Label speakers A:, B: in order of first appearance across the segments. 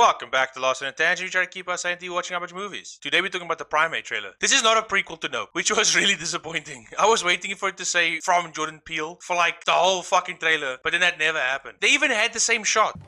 A: Welcome back to Lost in a Tangent. We try to keep us sane watching a bunch of movies. Today we're talking about the Primate trailer. This is not a prequel to Nope, which was really disappointing. I was waiting for it to say from Jordan Peele for like the whole fucking trailer, but then that never happened. They even had the same shot.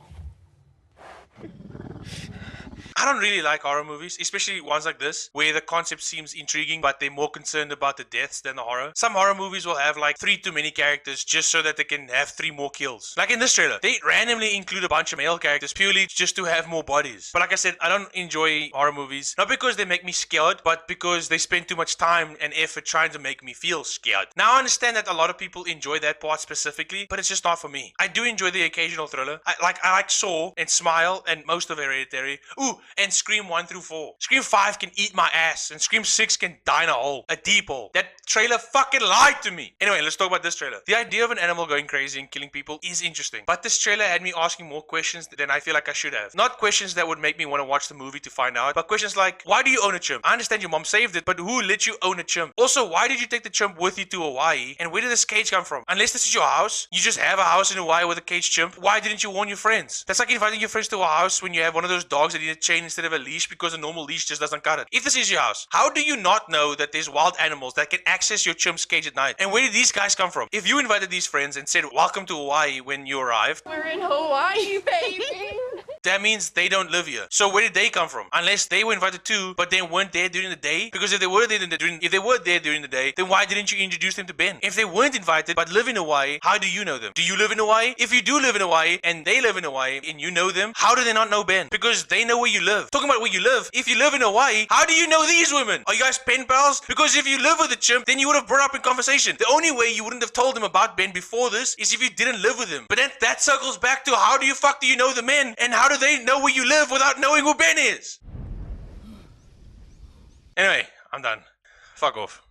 A: I don't really like horror movies, especially ones like this, where the concept seems intriguing, but they're more concerned about the deaths than the horror. Some horror movies will have like 3 too many characters just so that they can have 3 more kills. Like in this trailer, they randomly include a bunch of male characters purely just to have more bodies. But like I said, I don't enjoy horror movies, not because they make me scared, but because they spend too much time and effort trying to make me feel scared. Now I understand that a lot of people enjoy that part specifically, but it's just not for me. I do enjoy the occasional thriller. I like Saw and Smile and most of Hereditary. Ooh, and Scream 1 through 4. Scream 5 can eat my ass, and Scream 6 can die in a hole. A deep hole. That trailer fucking lied to me. Anyway, let's talk about this trailer. The idea of an animal going crazy and killing people is interesting, but this trailer had me asking more questions than I feel like I should have. Not questions that would make me want to watch the movie to find out, but questions like, why do you own a chimp? I understand your mom saved it, but who let you own a chimp? Also, why did you take the chimp with you to Hawaii, and where did this cage come from? Unless this is your house, you just have a house in Hawaii with a caged chimp, why didn't you warn your friends? That's like inviting your friends to a house when you have one of those dogs that need a chain instead of a leash because a normal leash just doesn't cut it. If this is your house, how do you not know that there's wild animals that can access your chimp's cage at night? And where did these guys come from? If you invited these friends and said, welcome to Hawaii when you arrived,
B: we're in Hawaii, baby.
A: That means they don't live here. So where did they come from? Unless they were invited too, but they weren't there during the day? Because if they were there during the day, then why didn't you introduce them to Ben? If they weren't invited but live in Hawaii, how do you know them? Do you live in Hawaii? If you do live in Hawaii and they live in Hawaii and you know them, how do they not know Ben? Because they know where you live. Talking about where you live, if you live in Hawaii, how do you know these women? Are you guys pen pals? Because if you live with a chimp, then you would have brought up in conversation. The only way you wouldn't have told them about Ben before this is if you didn't live with him. But then that circles back to how do you know the men and how do they know where you live without knowing who Ben is? Anyway, I'm done. Fuck off.